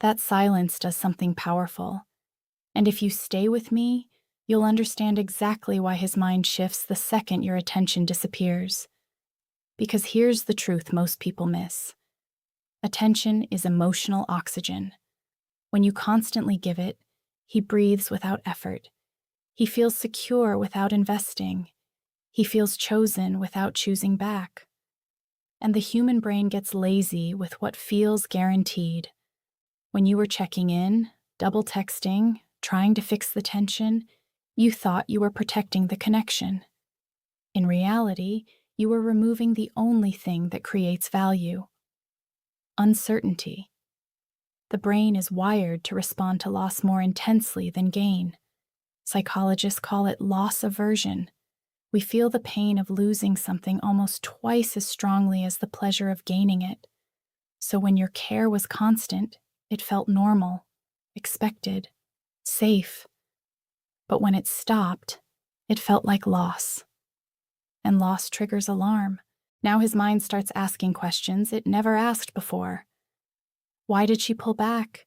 That silence does something powerful. And if you stay with me, you'll understand exactly why his mind shifts the second your attention disappears. Because here's the truth most people miss. Attention is emotional oxygen. When you constantly give it, he breathes without effort. He feels secure without investing. He feels chosen without choosing back. And the human brain gets lazy with what feels guaranteed. When you were checking in, double texting, trying to fix the tension, you thought you were protecting the connection. In reality, you were removing the only thing that creates value: uncertainty. The brain is wired to respond to loss more intensely than gain. Psychologists call it loss aversion. We feel the pain of losing something almost twice as strongly as the pleasure of gaining it. So when your care was constant, it felt normal, expected, safe. But when it stopped, it felt like loss. And loss triggers alarm. Now his mind starts asking questions it never asked before. Why did she pull back?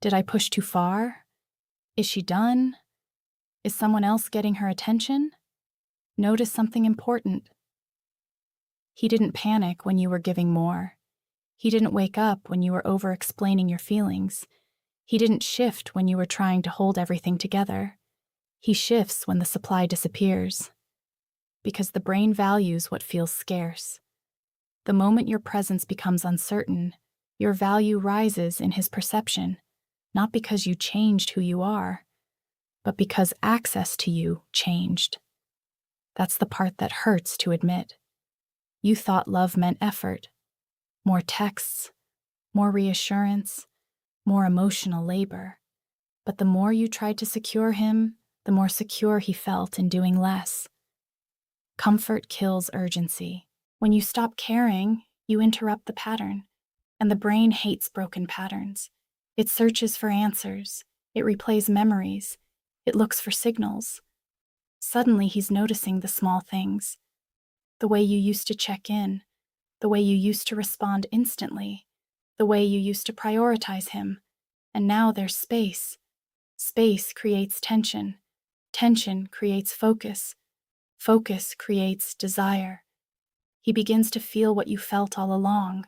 Did I push too far? Is she done? Is someone else getting her attention? Notice something important. He didn't panic when you were giving more. He didn't wake up when you were over-explaining your feelings. He didn't shift when you were trying to hold everything together. He shifts when the supply disappears. Because the brain values what feels scarce. The moment your presence becomes uncertain, your value rises in his perception, not because you changed who you are, but because access to you changed. That's the part that hurts to admit. You thought love meant effort, more texts, more reassurance, more emotional labor. But the more you tried to secure him, the more secure he felt in doing less. Comfort kills urgency. When you stop caring, you interrupt the pattern. And the brain hates broken patterns. It searches for answers. It replays memories. It looks for signals. Suddenly he's noticing the small things. The way you used to check in. The way you used to respond instantly. The way you used to prioritize him. And now there's space. Space creates tension. Tension creates focus. Focus creates desire. He begins to feel what you felt all along.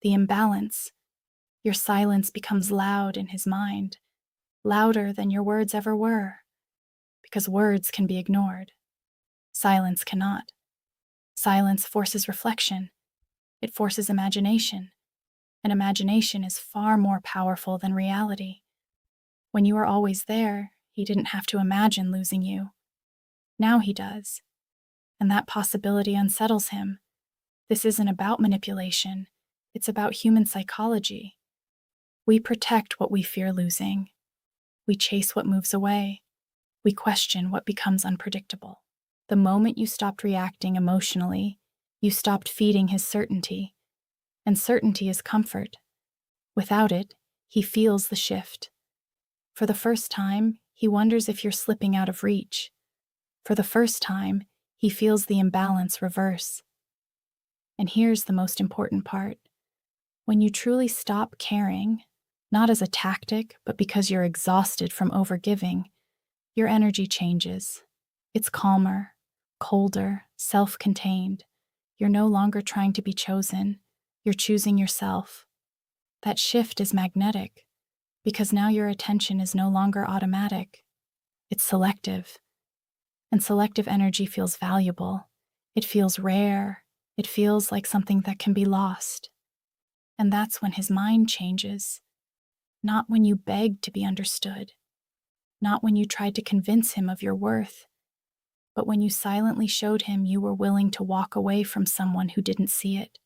The imbalance. Your silence becomes loud in his mind, louder than your words ever were, because words can be ignored. Silence cannot. Silence forces reflection. It forces imagination, and imagination is far more powerful than reality. When you were always there, he didn't have to imagine losing you. Now he does, and that possibility unsettles him. This isn't about manipulation. It's about human psychology. We protect what we fear losing. We chase what moves away. We question what becomes unpredictable. The moment you stopped reacting emotionally, you stopped feeding his certainty. And certainty is comfort. Without it, he feels the shift. For the first time, he wonders if you're slipping out of reach. For the first time, he feels the imbalance reverse. And here's the most important part. When you truly stop caring, not as a tactic, but because you're exhausted from overgiving, your energy changes. It's calmer, colder, self-contained. You're no longer trying to be chosen. You're choosing yourself. That shift is magnetic, because now your attention is no longer automatic. It's selective. And selective energy feels valuable. It feels rare. It feels like something that can be lost. And that's when his mind changes. Not when you begged to be understood. Not when you tried to convince him of your worth. But when you silently showed him you were willing to walk away from someone who didn't see it.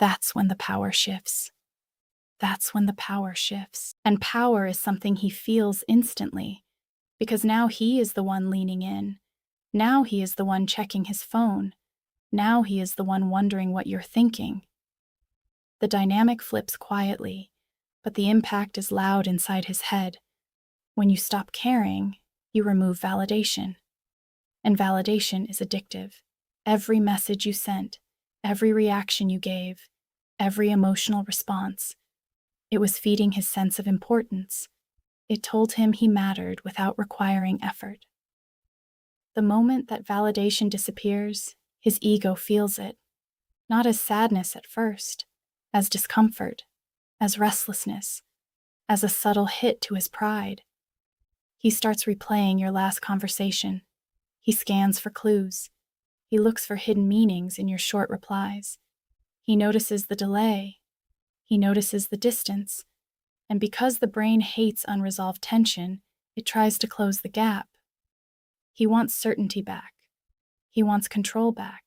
That's when the power shifts. That's when the power shifts. And power is something he feels instantly. Because now he is the one leaning in. Now he is the one checking his phone. Now he is the one wondering what you're thinking. The dynamic flips quietly, but the impact is loud inside his head. When you stop caring, you remove validation. And validation is addictive. Every message you sent, every reaction you gave, every emotional response, It was feeding his sense of importance. It told him he mattered without requiring effort. The moment that validation disappears, his ego feels it, not as sadness at first, as discomfort, as restlessness, as a subtle hit to his pride. He starts replaying your last conversation. He scans for clues. He looks for hidden meanings in your short replies. He notices the delay. He notices the distance. And because the brain hates unresolved tension, it tries to close the gap. He wants certainty back. He wants control back.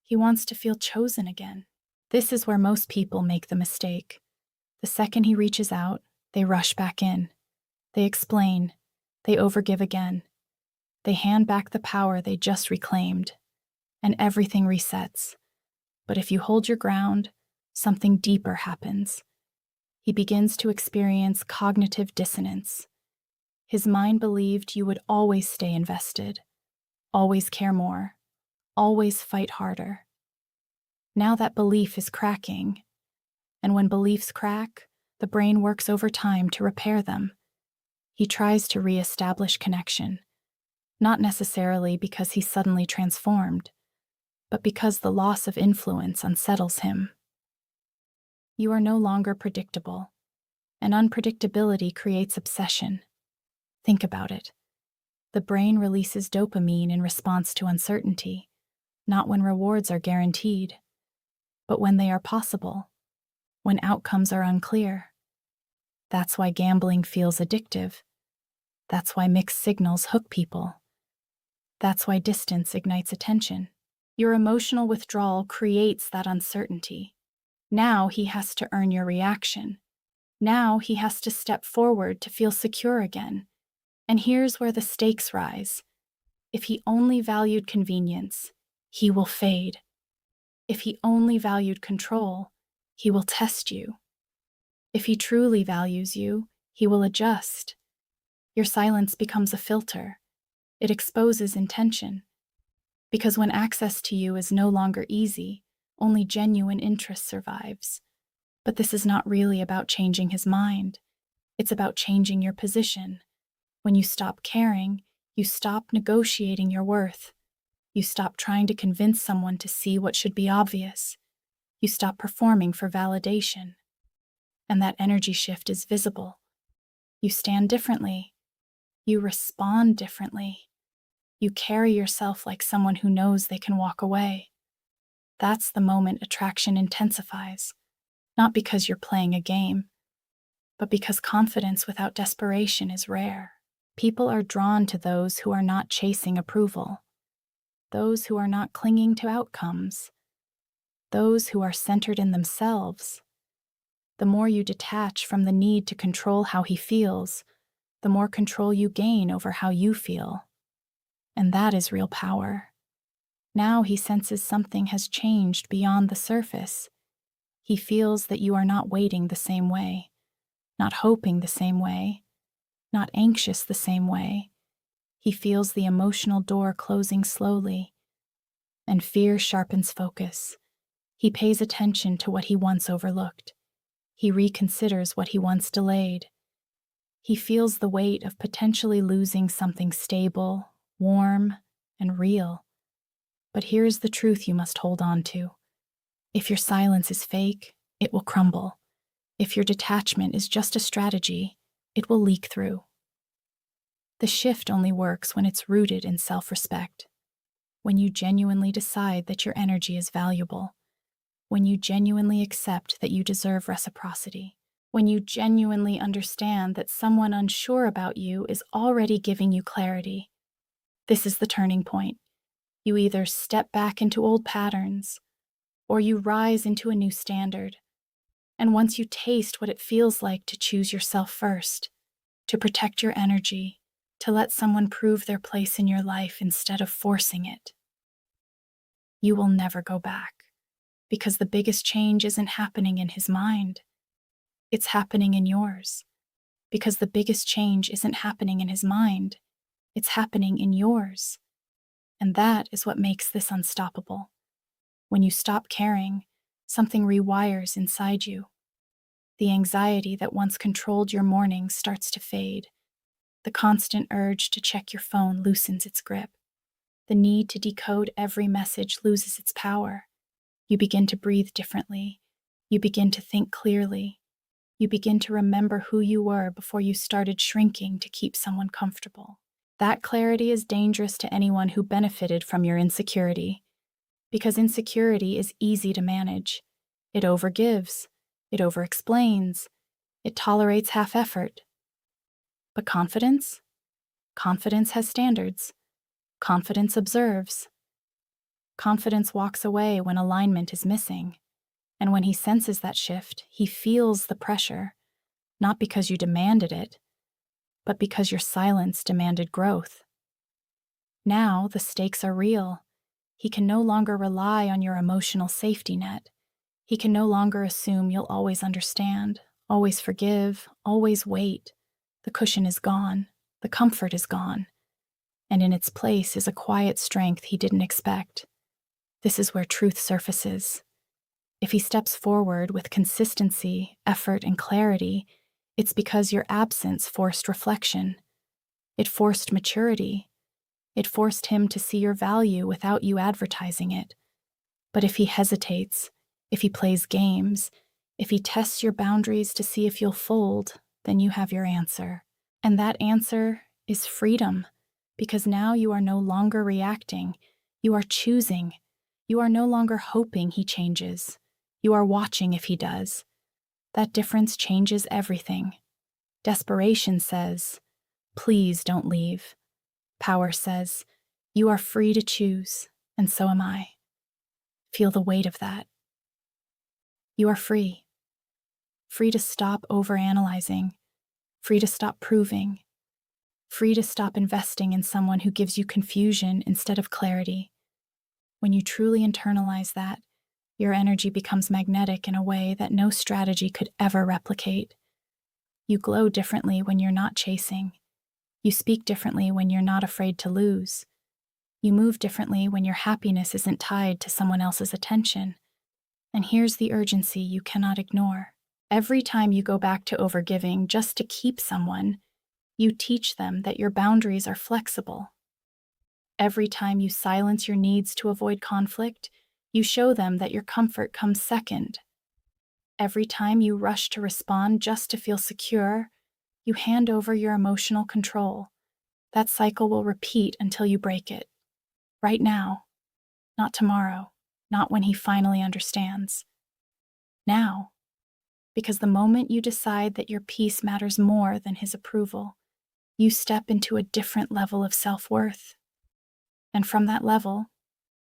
He wants to feel chosen again. This is where most people make the mistake. The second he reaches out, they rush back in. They explain. They overgive again. They hand back the power they just reclaimed. And everything resets. But if you hold your ground, something deeper happens. He begins to experience cognitive dissonance. His mind believed you would always stay invested, always care more, always fight harder. Now that belief is cracking, and when beliefs crack, the brain works overtime to repair them. He tries to re-establish connection, not necessarily because he's suddenly transformed, but because the loss of influence unsettles him. You are no longer predictable, and unpredictability creates obsession. Think about it. The brain releases dopamine in response to uncertainty, not when rewards are guaranteed, but when they are possible, when outcomes are unclear. That's why gambling feels addictive. That's why mixed signals hook people. That's why distance ignites attention. Your emotional withdrawal creates that uncertainty. Now he has to earn your reaction. Now he has to step forward to feel secure again. And here's where the stakes rise. If he only valued convenience, he will fade. If he only valued control, he will test you. If he truly values you, he will adjust. Your silence becomes a filter. It exposes intention. Because when access to you is no longer easy, only genuine interest survives. But this is not really about changing his mind. It's about changing your position. When you stop caring, you stop negotiating your worth. You stop trying to convince someone to see what should be obvious. You stop performing for validation. And that energy shift is visible. You stand differently. You respond differently. You carry yourself like someone who knows they can walk away. That's the moment attraction intensifies, not because you're playing a game, but because confidence without desperation is rare. People are drawn to those who are not chasing approval, those who are not clinging to outcomes, those who are centered in themselves. The more you detach from the need to control how he feels, the more control you gain over how you feel. And that is real power. Now he senses something has changed beyond the surface. He feels that you are not waiting the same way, not hoping the same way, not anxious the same way. He feels the emotional door closing slowly, and fear sharpens focus. He pays attention to what he once overlooked. He reconsiders what he once delayed. He feels the weight of potentially losing something stable, warm, and real. But here's the truth you must hold on to. If your silence is fake, it will crumble. If your detachment is just a strategy, it will leak through. The shift only works when it's rooted in self-respect, when you genuinely decide that your energy is valuable, when you genuinely accept that you deserve reciprocity, when you genuinely understand that someone unsure about you is already giving you clarity. This is the turning point. You either step back into old patterns, or you rise into a new standard. And once you taste what it feels like to choose yourself first, to protect your energy, to let someone prove their place in your life instead of forcing it, you will never go back. Because the biggest change isn't happening in his mind. It's happening in yours. Because the biggest change isn't happening in his mind. It's happening in yours. And that is what makes this unstoppable. When you stop caring, something rewires inside you. The anxiety that once controlled your mornings starts to fade. The constant urge to check your phone loosens its grip. The need to decode every message loses its power. You begin to breathe differently. You begin to think clearly. You begin to remember who you were before you started shrinking to keep someone comfortable. That clarity is dangerous to anyone who benefited from your insecurity, because insecurity is easy to manage. It overgives. It overexplains. It tolerates half effort. But confidence? Confidence has standards. Confidence observes. Confidence walks away when alignment is missing. And when he senses that shift, he feels the pressure, not because you demanded it, but because your silence demanded growth. Now the stakes are real. He can no longer rely on your emotional safety net. He can no longer assume you'll always understand, always forgive, always wait. The cushion is gone. The comfort is gone. And in its place is a quiet strength he didn't expect. This is where truth surfaces. If he steps forward with consistency, effort, and clarity, it's because your absence forced reflection. It forced maturity. It forced him to see your value without you advertising it. But if he hesitates, if he plays games, if he tests your boundaries to see if you'll fold, then you have your answer. And that answer is freedom, because now you are no longer reacting. You are choosing. You are no longer hoping he changes. You are watching if he does. That difference changes everything. Desperation says, please don't leave. Power says, you are free to choose, and so am I. Feel the weight of that. You are free. Free to stop overanalyzing. Free to stop proving. Free to stop investing in someone who gives you confusion instead of clarity. When you truly internalize that, your energy becomes magnetic in a way that no strategy could ever replicate. You glow differently when you're not chasing. You speak differently when you're not afraid to lose. You move differently when your happiness isn't tied to someone else's attention. And here's the urgency you cannot ignore. Every time you go back to overgiving just to keep someone, you teach them that your boundaries are flexible. Every time you silence your needs to avoid conflict, you show them that your comfort comes second. Every time you rush to respond just to feel secure, you hand over your emotional control. That cycle will repeat until you break it. Right now, not tomorrow, not when he finally understands. Now, because the moment you decide that your peace matters more than his approval, you step into a different level of self-worth. And from that level,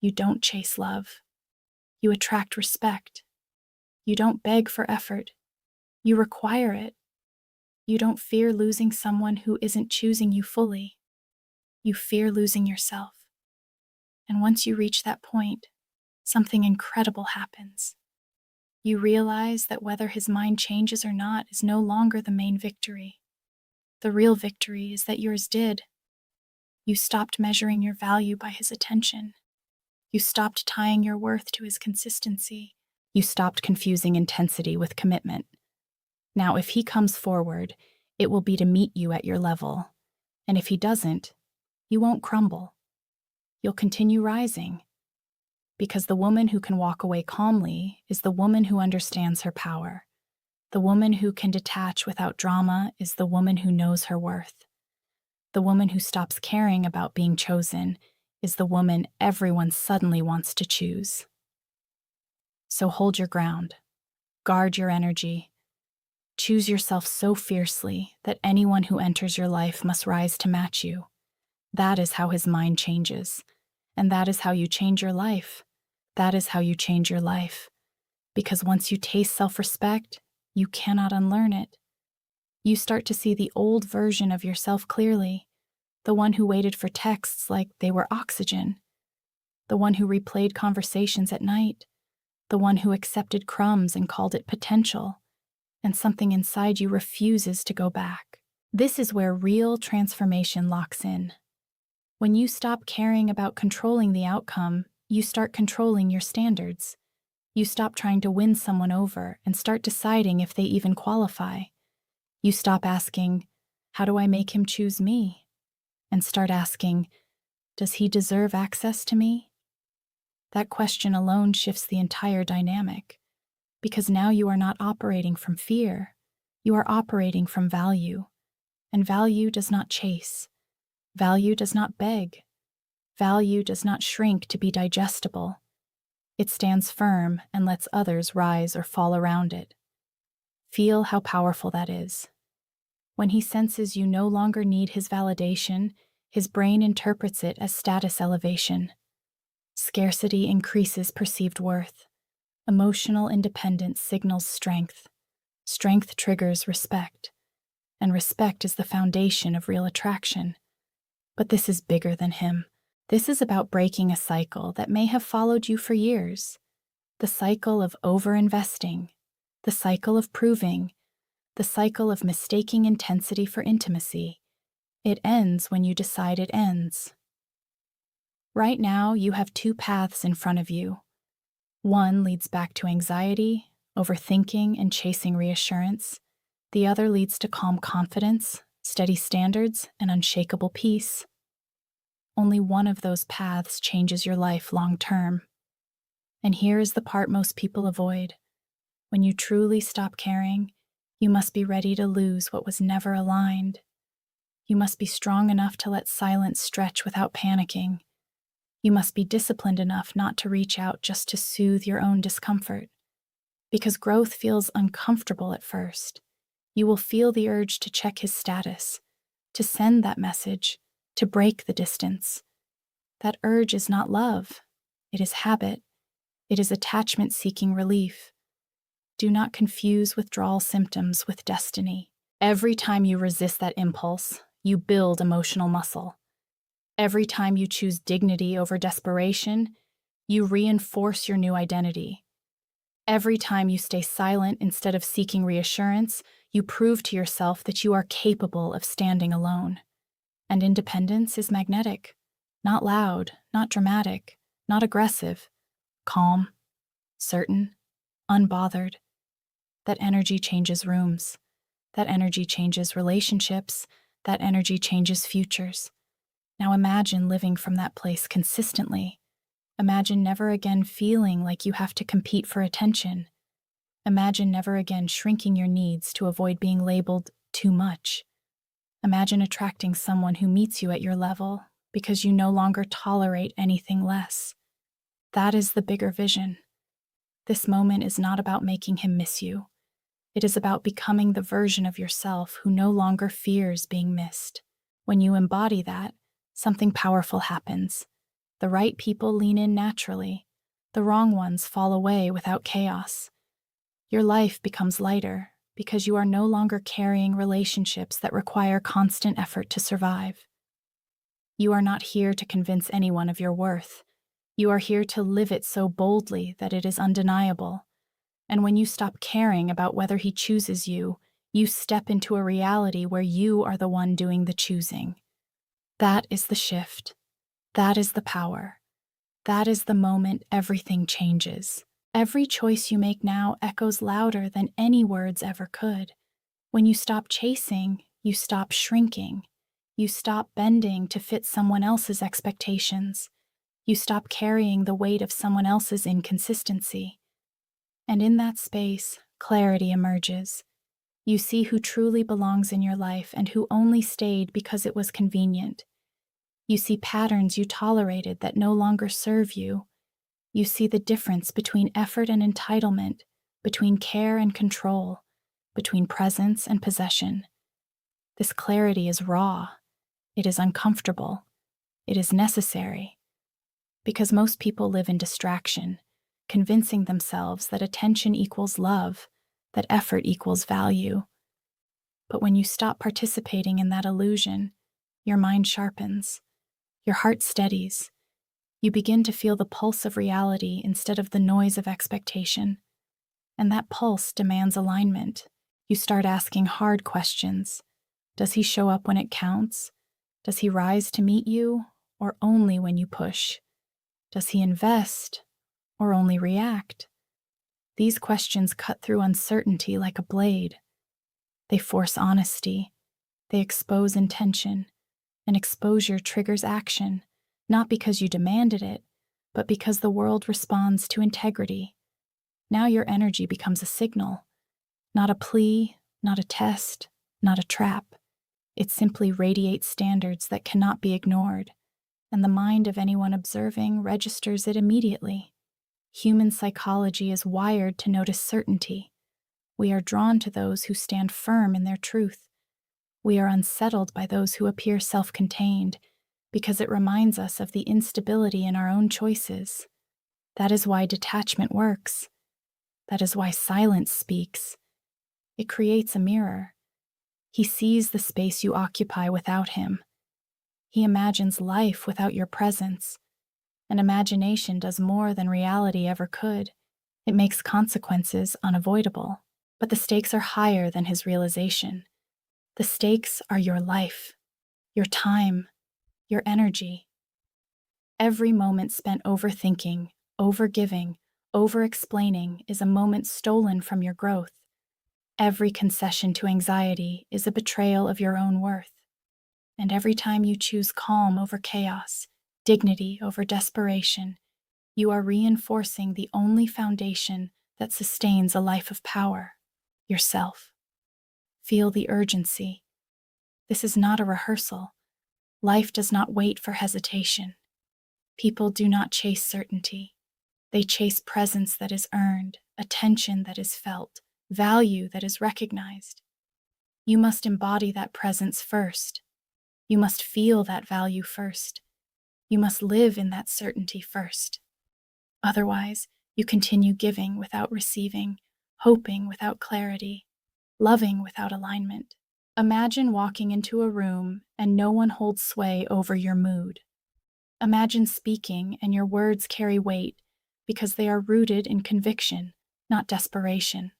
you don't chase love. You attract respect. You don't beg for effort. You require it. You don't fear losing someone who isn't choosing you fully. You fear losing yourself. And once you reach that point, something incredible happens. You realize that whether his mind changes or not is no longer the main victory. The real victory is that yours did. You stopped measuring your value by his attention. You stopped tying your worth to his consistency. You stopped confusing intensity with commitment. Now, if he comes forward, it will be to meet you at your level. And if he doesn't, you won't crumble. You'll continue rising. Because the woman who can walk away calmly is the woman who understands her power. The woman who can detach without drama is the woman who knows her worth. The woman who stops caring about being chosen is the woman everyone suddenly wants to choose. So hold your ground. Guard your energy. Choose yourself so fiercely that anyone who enters your life must rise to match you. That is how his mind changes. And that is how you change your life. That is how you change your life. Because once you taste self-respect, you cannot unlearn it. You start to see the old version of yourself clearly, the one who waited for texts like they were oxygen, the one who replayed conversations at night, the one who accepted crumbs and called it potential, and something inside you refuses to go back. This is where real transformation locks in. When you stop caring about controlling the outcome, you start controlling your standards. You stop trying to win someone over and start deciding if they even qualify. You stop asking, "How do I make him choose me?" and start asking, "Does he deserve access to me?" That question alone shifts the entire dynamic, because now you are not operating from fear, you are operating from value. And value does not chase. Value does not beg. Value does not shrink to be digestible. It stands firm and lets others rise or fall around it. Feel how powerful that is. When he senses you no longer need his validation, his brain interprets it as status elevation. Scarcity increases perceived worth. Emotional independence signals strength. Strength triggers respect. And respect is the foundation of real attraction. But this is bigger than him. This is about breaking a cycle that may have followed you for years. The cycle of overinvesting, the cycle of proving, the cycle of mistaking intensity for intimacy. It ends when you decide it ends. Right now, you have two paths in front of you. One leads back to anxiety, overthinking, and chasing reassurance. The other leads to calm confidence, steady standards, and unshakable peace. Only one of those paths changes your life long term. And here is the part most people avoid. When you truly stop caring, you must be ready to lose what was never aligned. You must be strong enough to let silence stretch without panicking. You must be disciplined enough not to reach out just to soothe your own discomfort. Because growth feels uncomfortable at first. You will feel the urge to check his status, to send that message, to break the distance. That urge is not love. It is habit. It is attachment seeking relief. Do not confuse withdrawal symptoms with destiny. Every time you resist that impulse, you build emotional muscle. Every time you choose dignity over desperation, you reinforce your new identity. Every time you stay silent instead of seeking reassurance, you prove to yourself that you are capable of standing alone. And independence is magnetic, not loud, not dramatic, not aggressive, calm, certain, unbothered. That energy changes rooms. That energy changes relationships. That energy changes futures. Now imagine living from that place consistently. Imagine never again feeling like you have to compete for attention. Imagine never again shrinking your needs to avoid being labeled too much. Imagine attracting someone who meets you at your level because you no longer tolerate anything less. That is the bigger vision. This moment is not about making him miss you. It is about becoming the version of yourself who no longer fears being missed. When you embody that, something powerful happens. The right people lean in naturally. The wrong ones fall away without chaos. Your life becomes lighter because you are no longer carrying relationships that require constant effort to survive. You are not here to convince anyone of your worth. You are here to live it so boldly that it is undeniable. And when you stop caring about whether he chooses you, you step into a reality where you are the one doing the choosing. That is the shift. That is the power. That is the moment everything changes. Every choice you make now echoes louder than any words ever could. When you stop chasing, you stop shrinking. You stop bending to fit someone else's expectations. You stop carrying the weight of someone else's inconsistency. And in that space, clarity emerges. You see who truly belongs in your life and who only stayed because it was convenient. You see patterns you tolerated that no longer serve you. You see the difference between effort and entitlement, between care and control, between presence and possession. This clarity is raw. It is uncomfortable. It is necessary. Because most people live in distraction, convincing themselves that attention equals love, that effort equals value. But when you stop participating in that illusion, your mind sharpens, your heart steadies. You begin to feel the pulse of reality instead of the noise of expectation. And that pulse demands alignment. You start asking hard questions. Does he show up when it counts? Does he rise to meet you, or only when you push? Does he invest, or only react? These questions cut through uncertainty like a blade. They force honesty. They expose intention. And exposure triggers action, not because you demanded it, but because the world responds to integrity. Now your energy becomes a signal, not a plea, not a test, not a trap. It simply radiates standards that cannot be ignored, and the mind of anyone observing registers it immediately. Human psychology is wired to notice certainty. We are drawn to those who stand firm in their truth. We are unsettled by those who appear self-contained, because it reminds us of the instability in our own choices. That is why detachment works. That is why silence speaks. It creates a mirror. He sees the space you occupy without him. He imagines life without your presence. And imagination does more than reality ever could. It makes consequences unavoidable. But the stakes are higher than his realization. The stakes are your life, your time, your energy. Every moment spent overthinking, overgiving, over-explaining is a moment stolen from your growth. Every concession to anxiety is a betrayal of your own worth. And every time you choose calm over chaos, dignity over desperation, you are reinforcing the only foundation that sustains a life of power, yourself. Feel the urgency. This is not a rehearsal. Life does not wait for hesitation. People do not chase certainty. They chase presence that is earned, attention that is felt, value that is recognized. You must embody that presence first. You must feel that value first. You must live in that certainty first. Otherwise, you continue giving without receiving, hoping without clarity, loving without alignment. Imagine walking into a room and no one holds sway over your mood. Imagine speaking and your words carry weight because they are rooted in conviction, not desperation.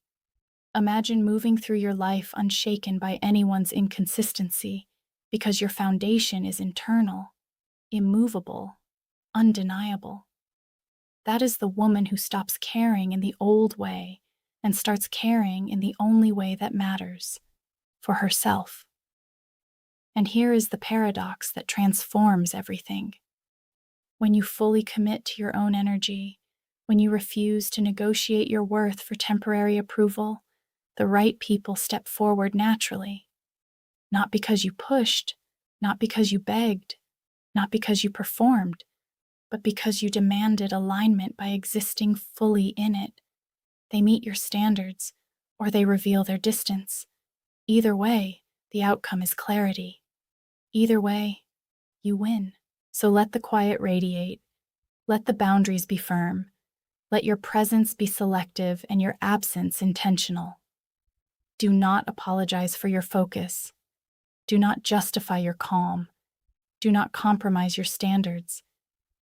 Imagine moving through your life unshaken by anyone's inconsistency because your foundation is internal, immovable, undeniable. That is the woman who stops caring in the old way and starts caring in the only way that matters, for herself. And here is the paradox that transforms everything. When you fully commit to your own energy, when you refuse to negotiate your worth for temporary approval, the right people step forward naturally. Not because you pushed, not because you begged, not because you performed, but because you demanded alignment by existing fully in it. They meet your standards, or they reveal their distance. Either way, the outcome is clarity. Either way, you win. So let the quiet radiate. Let the boundaries be firm. Let your presence be selective and your absence intentional. Do not apologize for your focus. Do not justify your calm. Do not compromise your standards,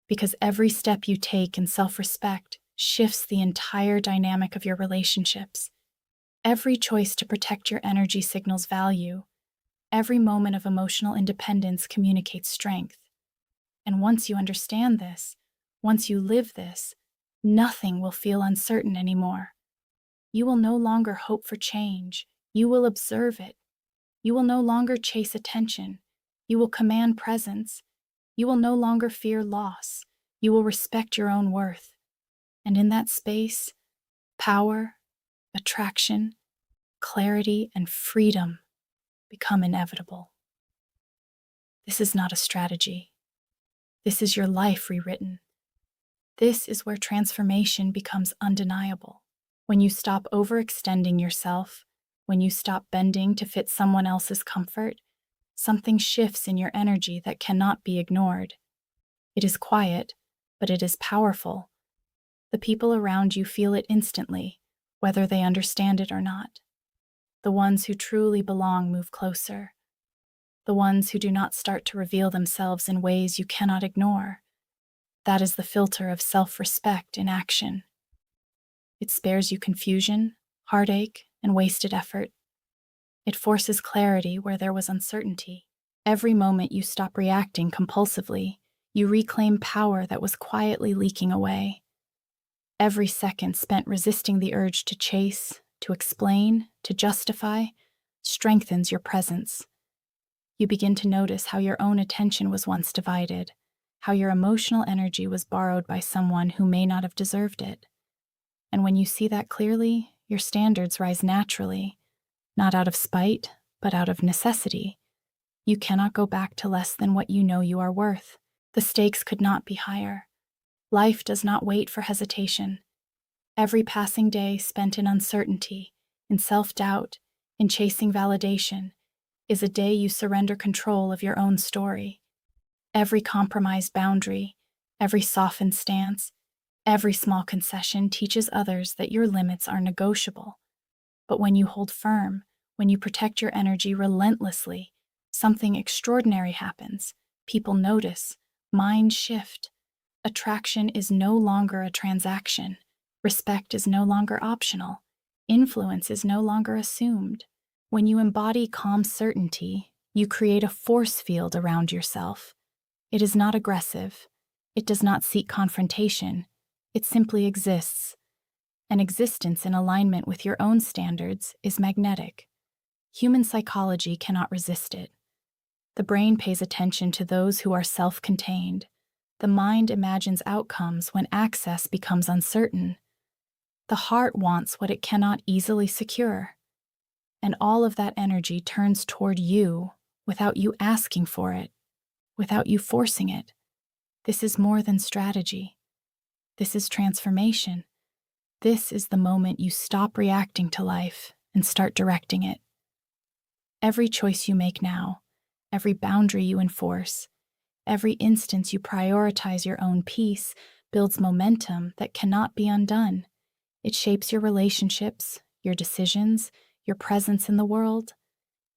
because every step you take in self-respect shifts the entire dynamic of your relationships. Every choice to protect your energy signals value. Every moment of emotional independence communicates strength. And once you understand this, once you live this, nothing will feel uncertain anymore. You will no longer hope for change. You will observe it. You will no longer chase attention. You will command presence. You will no longer fear loss. You will respect your own worth. And in that space, power, attraction, clarity, and freedom become inevitable. This is not a strategy. This is your life rewritten. This is where transformation becomes undeniable. When you stop overextending yourself, when you stop bending to fit someone else's comfort, something shifts in your energy that cannot be ignored. It is quiet, but it is powerful. The people around you feel it instantly, whether they understand it or not. The ones who truly belong move closer. The ones who do not start to reveal themselves in ways you cannot ignore. That is the filter of self-respect in action. It spares you confusion, heartache, and wasted effort. It forces clarity where there was uncertainty. Every moment you stop reacting compulsively, you reclaim power that was quietly leaking away. Every second spent resisting the urge to chase, to explain, to justify, strengthens your presence. You begin to notice how your own attention was once divided, how your emotional energy was borrowed by someone who may not have deserved it. And when you see that clearly, your standards rise naturally, not out of spite, but out of necessity. You cannot go back to less than what you know you are worth. The stakes could not be higher. Life does not wait for hesitation. Every passing day spent in uncertainty, in self-doubt, in chasing validation, is a day you surrender control of your own story. Every compromised boundary, every softened stance, every small concession teaches others that your limits are negotiable. But when you hold firm, when you protect your energy relentlessly, something extraordinary happens. People notice, minds shift. Attraction is no longer a transaction. Respect is no longer optional. Influence is no longer assumed. When you embody calm certainty, you create a force field around yourself. It is not aggressive. It does not seek confrontation. It simply exists. An existence in alignment with your own standards is magnetic. Human psychology cannot resist it. The brain pays attention to those who are self-contained. The mind imagines outcomes when access becomes uncertain. The heart wants what it cannot easily secure. And all of that energy turns toward you without you asking for it, without you forcing it. This is more than strategy. This is transformation. This is the moment you stop reacting to life and start directing it. Every choice you make now, every boundary you enforce, every instance you prioritize your own peace builds momentum that cannot be undone. It shapes your relationships, your decisions, your presence in the world.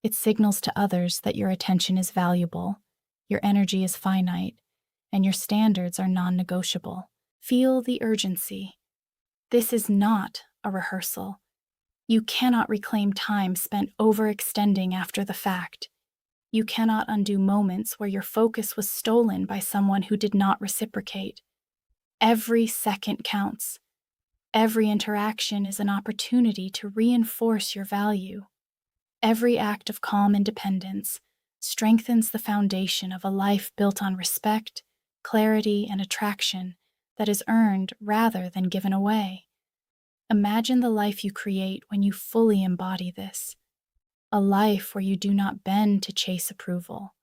It signals to others that your attention is valuable, your energy is finite, and your standards are non-negotiable. Feel the urgency. This is not a rehearsal. You cannot reclaim time spent overextending after the fact. You cannot undo moments where your focus was stolen by someone who did not reciprocate. Every second counts. Every interaction is an opportunity to reinforce your value. Every act of calm independence strengthens the foundation of a life built on respect, clarity, and attraction that is earned rather than given away. Imagine the life you create when you fully embody this. A life where you do not bend to chase approval.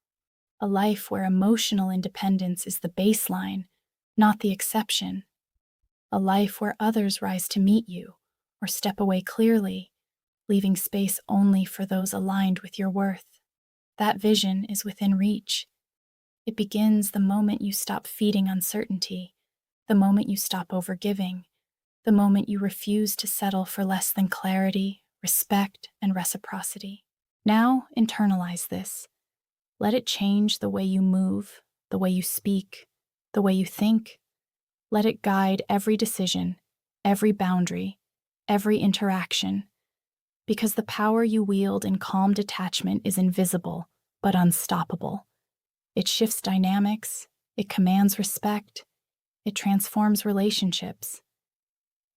A life where emotional independence is the baseline, not the exception. A life where others rise to meet you or step away clearly, leaving space only for those aligned with your worth. That vision is within reach. It begins the moment you stop feeding uncertainty, the moment you stop overgiving, the moment you refuse to settle for less than clarity, respect, and reciprocity. Now, internalize this. Let it change the way you move, the way you speak, the way you think. Let it guide every decision, every boundary, every interaction. Because the power you wield in calm detachment is invisible, but unstoppable. It shifts dynamics, it commands respect, it transforms relationships.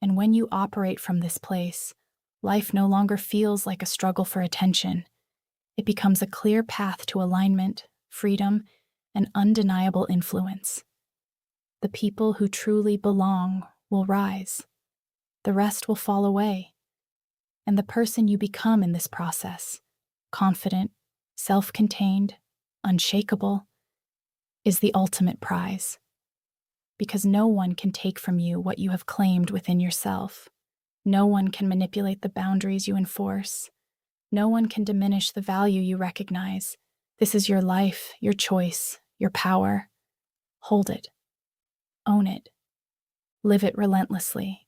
And when you operate from this place, life no longer feels like a struggle for attention. It becomes a clear path to alignment, freedom, and undeniable influence. The people who truly belong will rise. The rest will fall away. And the person you become in this process, confident, self-contained, unshakable, is the ultimate prize. Because no one can take from you what you have claimed within yourself. No one can manipulate the boundaries you enforce. No one can diminish the value you recognize. This is your life, your choice, your power. Hold it. Own it. Live it relentlessly.